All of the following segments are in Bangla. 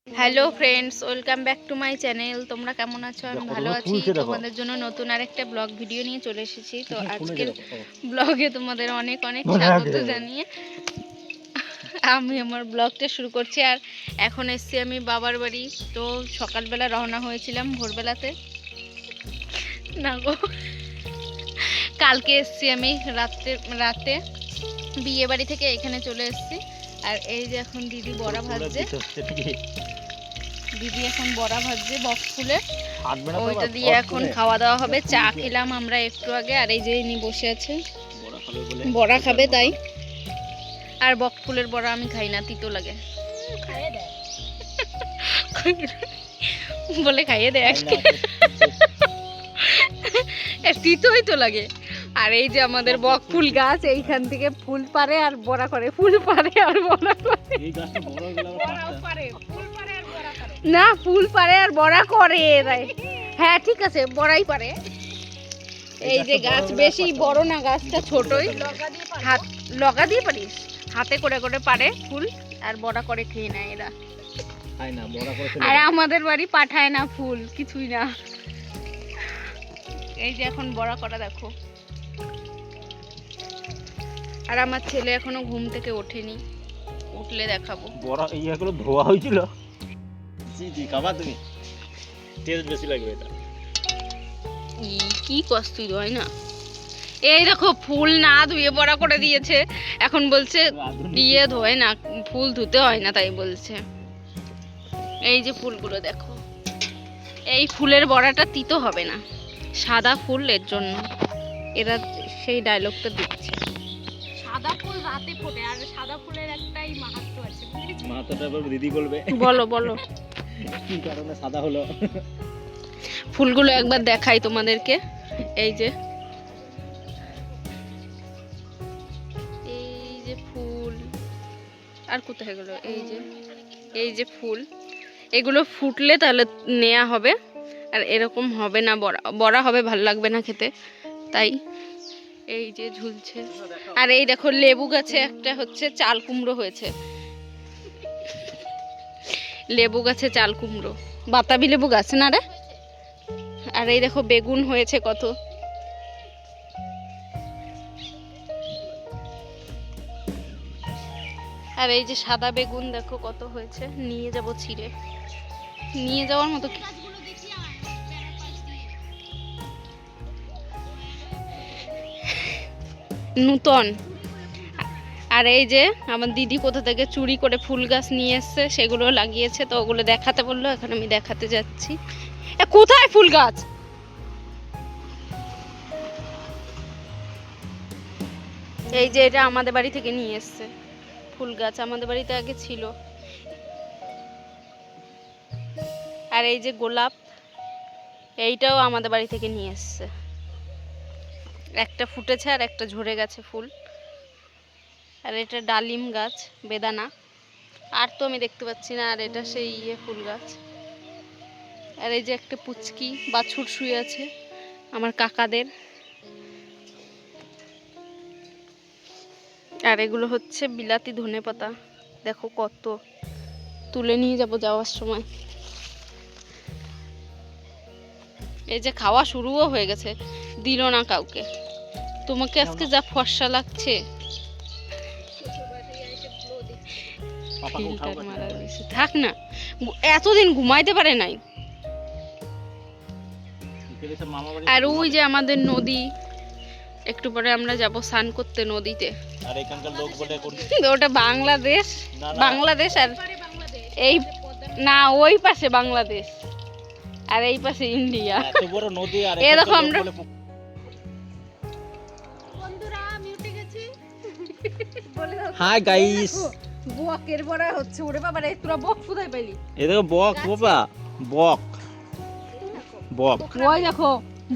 Hello friends, welcome back to my channel. তোমরা কেমন আছো? আমি ভালো আছি। তোমাদের জন্য নতুন আরেকটা ব্লগ ভিডিও নিয়ে চলে এসেছি। তো আজকের ব্লগে তোমাদের অনেক অনেক স্বাগত জানিয়ে আমি আমার ব্লগটা শুরু করছি। আর এখন এসছি আমি বাবার বাড়ি। তো সকালবেলা রওনা হয়েছিলাম ভোরবেলাতে, না গো, কালকে এসছি আমি রাতে বিয়ে বাড়ি থেকে এখানে চলে এসছি। আর এই যে এখন দিদি বড়া ভাজছে, দিদি এখন বড়া ভাজছে বক্স ফুলে, ওইটা দিয়ে এখন খাওয়া দাওয়া হবে। চা খেলাম আমরা একটু আগে, আর এই যে ইনি বসে আছে বড়া খাবে তাই। আর বক্স ফুলের বড়া আমি খাই না, তিতো লাগে বলে খাইয়ে দেয়, তিতোই তো লাগে। আর এই যে আমাদের বক ফুল গাছ, এইখান থেকে ফুল পারে আর বড়া করে, ফুল পারে আর বড়া করে, না ফুল পারে আর বড়া করে। হ্যাঁ ঠিক আছে, বড়াই পারে। এই যে গাছ বেশি বড় না, গাছটা ছোটই, হাত লগা দিয়ে পারিস, হাতে করে করে পারে ফুল আর বড়া করে খেয়ে নেয় এরা। আর আমাদের বাড়ি পাঠায় না ফুল, কিছুই না। এই যে এখন বড়া করা দেখো। আর আমার ছেলে এখনো ঘুম থেকে ওঠেনি, উঠলে দেখাবো। বড়া এইগুলো ধোয়া হয়েছিল, জি জি খাবা তুমি, টেস্ট বেশি লাগবে এটা। কি কষ্ট হয় না। এই দেখো ফুল না ধুয়ে বড়া করে দিয়েছে, এখন বলছে দিয়ে ধোয় না, ফুল ধুতে হয় না তাই বলছে। এই যে ফুলগুলো দেখো, এই ফুলের বড়াটা তিতো হবে না, সাদা ফুল, এর জন্য এরা সেই ডায়লগটা দিচ্ছে। সাদা ফুল রাতে ফোটে, আর সাদা ফুলের একটাই মাহাত্ম্য আছে, মাথাটা দিদি বলবে। বলো বলো কি কারণে সাদা হলো। ফুলগুলো একবার দেখাই তোমাদেরকে। এই যে ফুল, আর কোথায় গেল? এই যে ফুল, এগুলো ফুটলে তাহলে নেওয়া হবে, আর এরকম হবে না, বড়া হবে, ভাল লাগবে না খেতে, তাই এই যে ঝুলছে। আর এই দেখো লেবু গাছে একটা হচ্ছে চাল কুমড়ো হয়েছে, লেবু গাছে চাল কুমড়ো, বাতাবি লেবু গাছ না রে। আর এই দেখো বেগুন হয়েছে কত, আর এই যে সাদা বেগুন দেখো কত হয়েছে, নিয়ে যাব ছিঁড়ে, নিয়ে যাওয়ার মতো কি। নূতন। আর এই যে আমার দিদি কোথা থেকে চুরি করে ফুল গাছ নিয়ে এসছে, সেগুলো লাগিয়েছে, তো ওগুলো দেখাতে বললো, এখন আমি দেখাতে যাচ্ছি। কোথায় ফুল গাছ? এই যে এটা আমাদের বাড়ি থেকে নিয়ে এসছে ফুল গাছ, আমাদের বাড়িতে আগে ছিল। আর এই যে গোলাপ, এইটাও আমাদের বাড়ি থেকে নিয়ে এসছে, একটা ফুটেছে আর একটা ঝরে গেছে ফুল। আর এটা ডালিম গাছ, বেদানা, আর তো আমি দেখতে পাচ্ছি না। আর এটা সেই ফুল গাছ। আর এই যে একটা পুচকি বাছুর শুয়ে আছে আমার কাকাদের। আর এগুলো হচ্ছে বিলাতি ধনেপাতা, দেখো কত, তুলে নিয়ে যাব যাওয়ার সময়। এই যে খাওয়া শুরুও হয়ে গেছে, দিল না কাউকে। তোমাকে আজকে যা ফর্সা লাগছে, থাক না, এতদিন ঘুমাইতে পারে নাই। আর ওই যে আমাদের নদী, একটু পরে আমরা যাব স্নান করতে নদীতে। আর এখানকার লোক বলে ওটা বাংলাদেশ, বাংলাদেশ আর এই না, ওই পাশে বাংলাদেশ আর এই পাশে ইন্ডিয়া। এত বড় নদী, আর এই দেখো আমরা হাই গাইস, বকের বড়া হচ্ছে। ওরে বাবা রে, তোরা বক কোথায় পাইলি? এই দেখো বক, বাবা বক, বক, ওই দেখো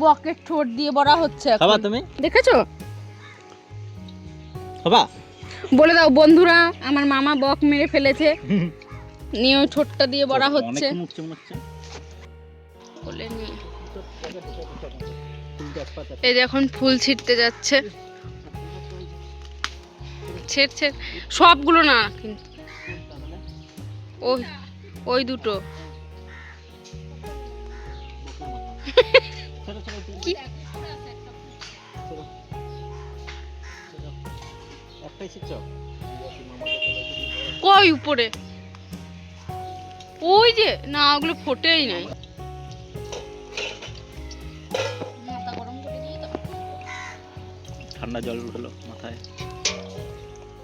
বকের ঠোঁট দিয়ে বড়া হচ্ছে। খাবা তুমি? দেখেছো? খাবা? বলে দাও বন্ধুরা, আমার মামা বক মেরে ফেলেছে, নিয়ে ওই ঠোঁটটা দিয়ে বড়া হচ্ছে। এই যে এখন ফুল ছিঁড়তে যাচ্ছে, ছেড় সবগুলো না কিন্তু, ওই ওই দুটো কি একটাই শিখছ? কই উপরে ওই যে না ওগুলো ফোটেই নাই মাথা গরম করে দিই তো ঠান্ডা জল উঠলো মাথায়।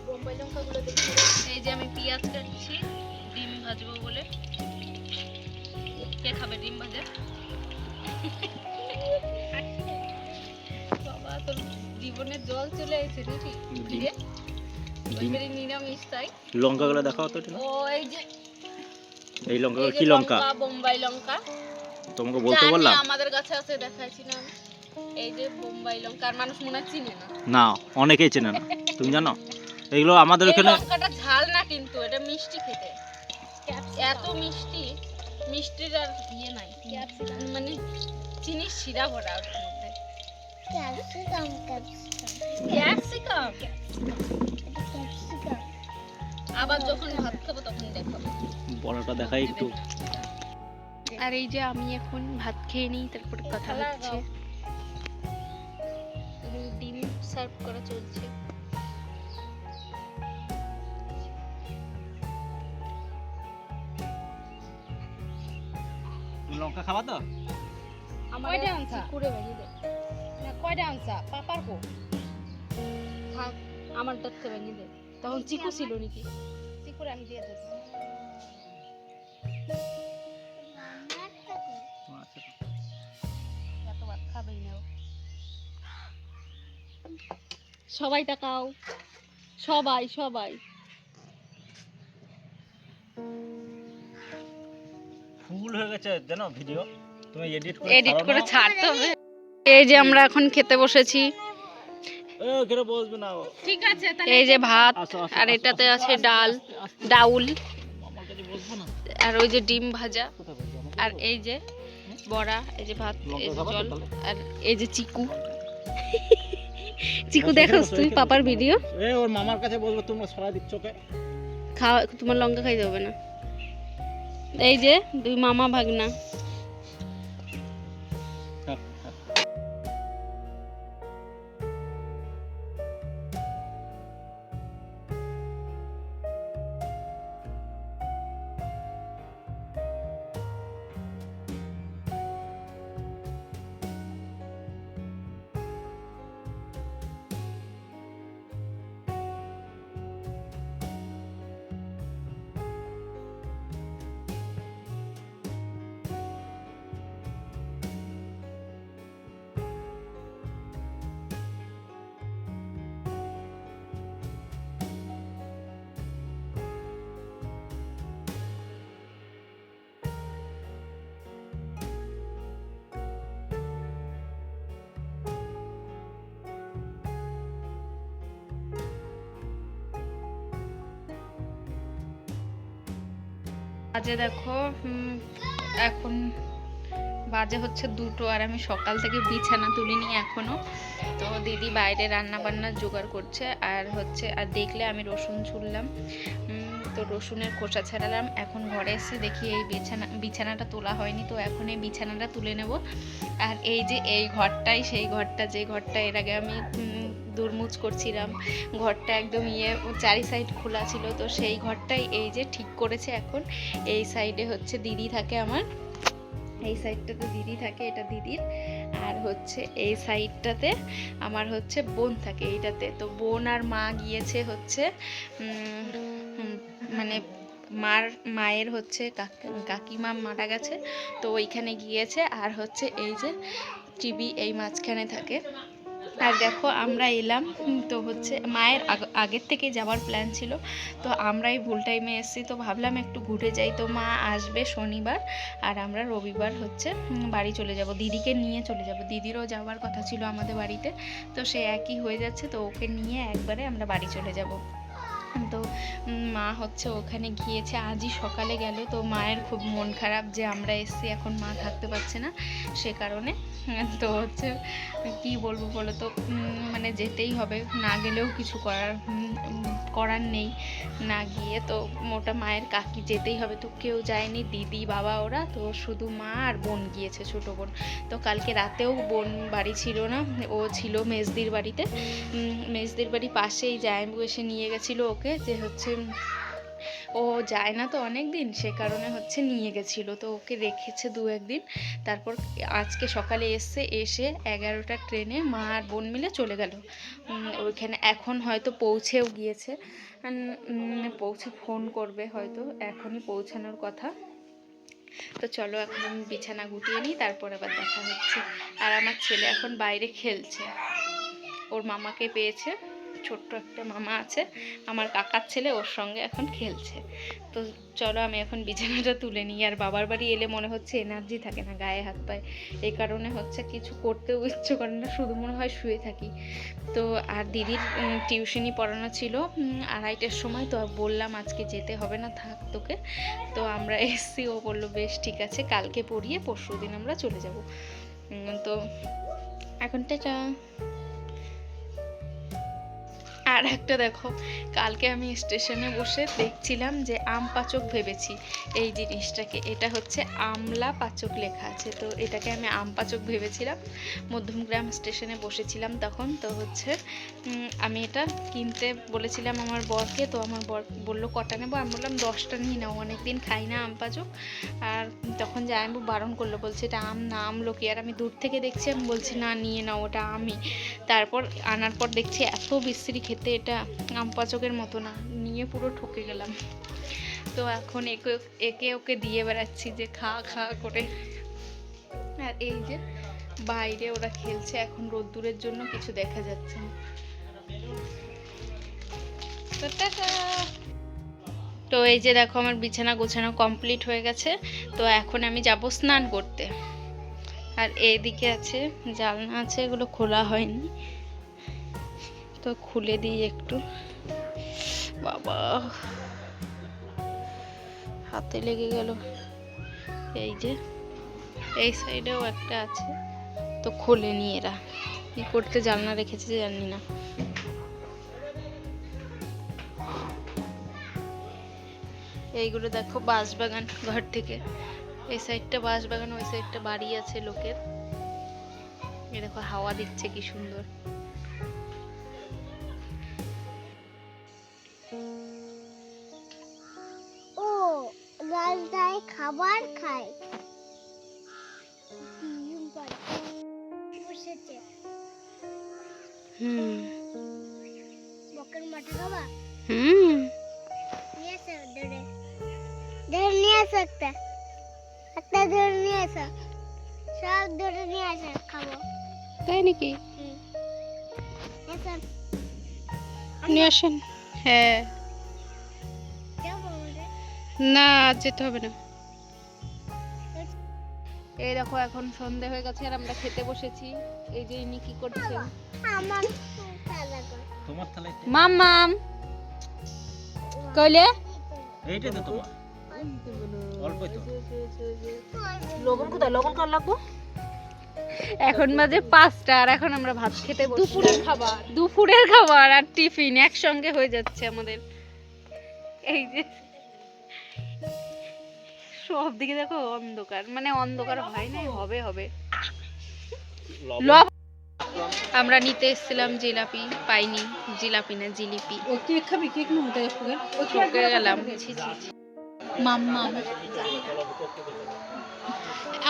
বোম্বাই লঙ্কাগুলো দেখি। এই যে আমি পেঁয়াজ কাটছি ডিম ভাজবো বলে। কে খাবে ডিম ভাজা? বাবা তোর জীবনে জল চলে এসেছে নাকি? দিয়ে ওইবারে নিরামিষ তাই। লঙ্কাগুলো দেখাও তো একটু। ও এই যে এই লঙ্কা কি লঙ্কা? বোম্বাই লঙ্কা। তোমাকে বলতে বললাম আমাদের কাছে আছে দেখাইছি না। এই যে বোম্বাই লঙ্কা আর মানুষ মনে চিনে না। না অনেকেই চেনে না, তুমি জানো? এগুলো আমাদের এখানে লঙ্কাটা ঝাল না কিন্তু এটা মিষ্টি খেতে। এত মিষ্টি, মিষ্টির আর ইয়ে নাই, মানে চিনি শিরা ভরা ওর মধ্যে। ক্যাপসিকাম আবার যখন ভাত খাবো তখন দেখাবো। বড়টা দেখাই একটু। আর এই যে আমি এখন ভাত খেয়ে নিই, তারপরে কথা হচ্ছে। ডিম সার্ভ করা চলছে। লঙ্কা খাবা তো? কয়টা আনছা? পুরো ভেঙে দে না, কয়টা আনছা? পাপার কো থাক, আমার দাঁতটা ভেঙে দে। তখন চিকু ছিল নাকি? চিকুর আমি দিয়ে দেব। এত ভাত খাবেই না। সবাই তাকাও, সবাই সবাই। ফুল হয়ে গেছে জানো ভিডিও, তুমি এডিট করে ছাড়তে হবে। এই যে আমরা এখন খেতে বসেছি। এখানে বসবে না। ঠিক আছে তাহলে। এই যে ভাত আর এটাতে আছে ডাউল আর ওই যে ডিম ভাজা আর এই যে বড়া, এই যে ভাত, এই যে জল আর এই যে চিকু। চিকু দেখোস তুই পাপার ভিডিও? ওর মামার কাছে বসবো, তোমরা সরাই দিচ্ছ কে? খাওয়া তোমার লঙ্কা খাইতে হবে না। এই যে দুই মামা ভাগনা। বাজে দেখো এখন বাজে হচ্ছে 2টো আর আমি সকাল থেকে বিছানা তুলিনি এখনো। তো দিদি বাইরে রান্না বান্নার জোগাড় করছে আর হচ্ছে আর দেখলে আমি রসুন ছুললাম, তো রসুনের খোসা ছাড়ালাম। এখন ঘরে এসে দেখি এই বিছানাটা তোলা হয়নি, তো এখন এই বিছানাটা তুলে নেব। আর এই যে এই ঘরটাই সেই ঘরটা, যে ঘরটা এর আগে আমি দুরমুচ করছিলাম, ঘরটা একদম চারি সাইড খোলা ছিল, তো সেই ঘরটাই এই যে ঠিক করেছে এখন। এই সাইডে হচ্ছে দিদি থাকে আমার, এই সাইডটাতে দিদি থাকে, এটা দিদির। আর হচ্ছে এই সাইডটাতে আমার হচ্ছে বোন থাকে এইটাতে। তো বোন আর মা গিয়েছে হচ্ছে মানে মায়ের হচ্ছে কাকিমা মারা গেছে, তো ওইখানে গিয়েছে। আর হচ্ছে এই যে টিভি এই মাঝখানে থাকে। আর দেখো আমরা এলাম, তো হচ্ছে মায়ের আগের থেকে যাওয়ার প্ল্যান ছিল, তো আমরাই ভুল টাইমে এসেছি, তো ভাবলাম একটু ঘুরে যাই। তো মা আসবে শনিবার আর আমরা রবিবার হচ্ছে বাড়ি চলে যাব, দিদিকে নিয়ে চলে যাব। দিদিরও যাওয়ার কথা ছিল আমাদের বাড়িতে, তো সে একই হয়ে যাচ্ছে, তো ওকে নিয়ে একবারে আমরা বাড়ি চলে যাব। তো মা হচ্ছে ওখানে গিয়েছে, আজই সকালে গেল। তো মায়ের খুব মন খারাপ যে আমরা এসছি, এখন মা থাকতে পারছে না, সে কারণে। তো হচ্ছে কি বলবো বলো তো, মানে যেতেই হবে, না গেলেও কিছু করার নেই না গিয়ে। তো মোটা মায়ের কাকি যেতেই হবে, তো কেউ যায়নি, দিদি বাবা ওরা, তো শুধু মা আর বোন গিয়েছে, ছোটো বোন। তো কালকে রাতেও বোন বাড়ি ছিল না, ও ছিল মেজদির বাড়িতে। মেজদির বাড়ি পাশেই জায়াম্বু এসে নিয়ে গেছিলো ওকে, যে হচ্ছে ও যায় না তো অনেক দিন, সে কারণে হচ্ছে নিয়ে গেছিলো। তো ওকে রেখেছে 2-1 দিন, তারপর আজকে সকালে এসে 11টার ট্রেনে মা আর বোন মিলে চলে গেল ওইখানে। এখন হয়তো পৌঁছেও গিয়েছে, পৌঁছে ফোন করবে হয়তো, এখনই পৌঁছানোর কথা। তো চলো এখন আমি বিছানা গুটিয়ে নিই, তারপর আবার দেখা হচ্ছে। আর আমার ছেলে এখন বাইরে খেলছে, ওর মামাকে পেয়েছে, ছোট্ট একটা মামা আছে আমার কাকার ছেলে, ওর সঙ্গে এখন খেলছে। তো চলো আমি এখন বিছানাটা তুলে নিই। আর বাবার বাড়ি এলে মনে হচ্ছে এনার্জি থাকে না গায়ে হাত পায়ে, এই কারণে হচ্ছে কিছু করতেও ইচ্ছে করে না, শুধু মনে হয় শুয়ে থাকি। তো আর দিদির টিউশনি পড়ানো ছিল 2:30টার সময়, তো বললাম আজকে যেতে হবে না, থাক তোকে। তো আমরা এসছি, ও বললো বেশ ঠিক আছে, কালকে পড়িয়ে পরশুদিন আমরা চলে যাব। তো এখন টাটা। আর একটা দেখো, কালকে আমি স্টেশনে বসে দেখছিলাম যে আম পাচক ভেবেছি এই জিনিসটাকে, এটা হচ্ছে আমলা পাচক লেখা আছে, তো এটাকে আমি আম পাচক ভেবেছিলাম। মধ্যমগ্রাম স্টেশনে বসেছিলাম তখন। তো হচ্ছে আমি এটা কিনতে বলেছিলাম আমার বরকে, তো আমার বর বললো কটা নেবো, আমি বললাম 10টা নিয়ে নাও, অনেকদিন খাই না আম পাচক। আর তখন জায়াম্বু বারণ করলো, বলছে এটা আম না আমলো কি, আর আমি দূর থেকে দেখছি, আমি বলছি না নিয়ে নাও, ওটা আমি। তারপর আনার পর দেখছি এত বিশ্রী খেতে, এটা আম পাচকের মতো না, নিয়ে পুরো ঠকে গেলাম। তো এখন একে ওকে দিয়ে বেড়াচ্ছি যে খা খা করে। আর এই যে বাইরে ওরা খেলছে, এখন রোদ্দুরের জন্য কিছু দেখা যাচ্ছে না। তো টাটা। তো এই যে দেখো আমার বিছানা গোছানো কমপ্লিট হয়ে গেছে, তো এখন আমি যাব স্নান করতে। আর এইদিকে আছে জানলা আছে, এগুলো খোলা হয়নি, তো খুলে দিই একটু। বাবা হাতে লেগে গেল। এই যে এই সাইডেও একটা আছে, তো খোলেনি, এরা কি করতে জানলা রেখেছে জানি না। এইগুলো দেখো বাঁশবাগান, ঘর থেকে এই সাইডটা বাঁশবাগান, ওই সাইডটা বাড়ি আছে লোকের। এই দেখো হাওয়া দিচ্ছে কি সুন্দর। ও রাজদাই খাবার খায়, বসেছে। বকের মাঠে খাবা? নিয়ে আসো, ধরে নিয়ে আসো, একটা ধরে নিয়ে আসো, সব ধরে নিয়ে আসো, খাবো। তাই নাকি? এসো, নিয়ে আসেন। হ্যাঁ যাবো আমরা। না যেতে হবে না। এই দেখো এখন সন্ধে হয়ে গেছে আর আমরা খেতে বসেছি। এই যে ইনি কি করছে, আমার খেলা কর। তোমার থালায় মাম্মাম কইলে এইটাই তো তোমার, অল্পই তো। লবণ কোথায়, লবণ কর লাগবো। এখন বাজে 5টা, আর এখন আমরা ভাত খেতে বসছি। দুপুরের খাবার আর টিফিন একসঙ্গে হয়ে যাচ্ছে আমাদের। এই যে সব দিকে দেখো অন্ধকার, মানে অন্ধকার হয় নাই, হবে হবে। আমরা নিতে এসেছিলাম জিলাপি, পাইনি, জিলাপি না জিলিপি। ও কেক খাবি, কেক নেবো তাই ঠকে গেলাম। মাম্মা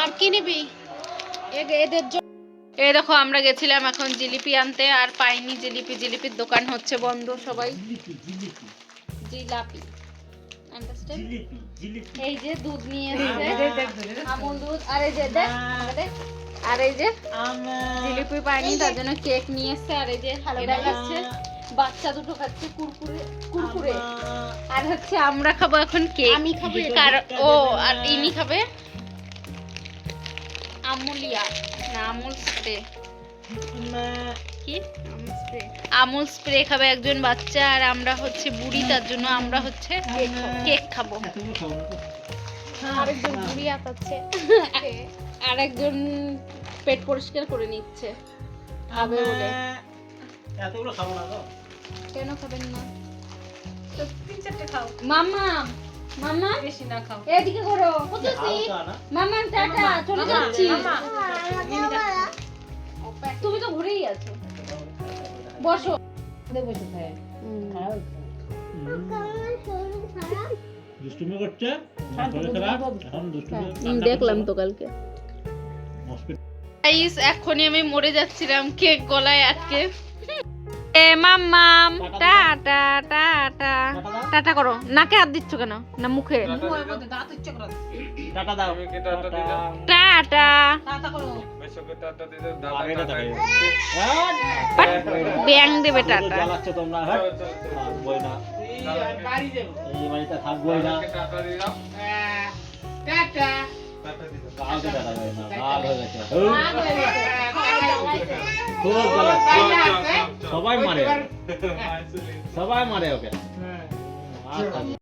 আর কি নিবি এদের জন্য। এই দেখো আমরা গেছিলাম এখন জিলিপি আনতে, আর পাইনি জিলিপি, জিলিপির দোকান হচ্ছে বন্ধ সবাই। জিলাপি আন্ডারস্ট্যান্ড। এই যে দুধ নিয়ে এসেছে, আমুল দুধ, আর এই যে দেখ, আর এই যে জিলিপি পাইনি, তার জন্য কেক নিয়ে এসেছে। আর এই যে এরা খাচ্ছে, বাচ্চা দুটো খাচ্ছে কুরকুরে। আর হচ্ছে আমরা খাবো এখন কেক। আমি খাবো ও, আর ইনি খাবে আমুলিয়া না আমুল স্প্রে। কি আমুল স্প্রে খাবে একজন বাচ্চা, আর আমরা হচ্ছে বুড়ি, তার জন্য আমরা হচ্ছে কেক খাবো। আরেকজন বুড়ি আতাচ্ছে, আর একজন পেট পরিষ্কার করে নিচ্ছে খাবে বলে। এতগুলো খাবো না তো। কেন খাবেন না? তো 3-4টে খাও, মামা মামা বেশি না খাও। এদিকে করো। মামা টাটা, চলে যাচ্ছি। মামা, তুমি তো ঘুরেই আছো, বসো। দুষ্টুমি করছে, শরীর খারাপ, এখন দুষ্টুমি দেখলাম তো কালকে। গাইস, এখনই আমি মরে যাচ্ছিলাম কেক গলায় আটকে। এ মাম্মাম, টাটা টাটা টাটা করো। নাকে হাত দিচ্ছ কেন? না মুখে? মুখের মধ্যে দাঁত ইচ্ছে করে। টাটা দাও। টাটা। টাটা করো। আগে না তাকাই। ব্যাং দেবে টাটা। জ্বালাচ্ছ তোমরা, হ্যাঁ? থাকবোই না। এই বাড়িতে থাকবোই না। টাটা। কাউকে দেখা যায় না, রাগ হয়ে গেছে। খুব জ্বালাচ্ছে। সবাই মারে ওকে। আর থাকবে।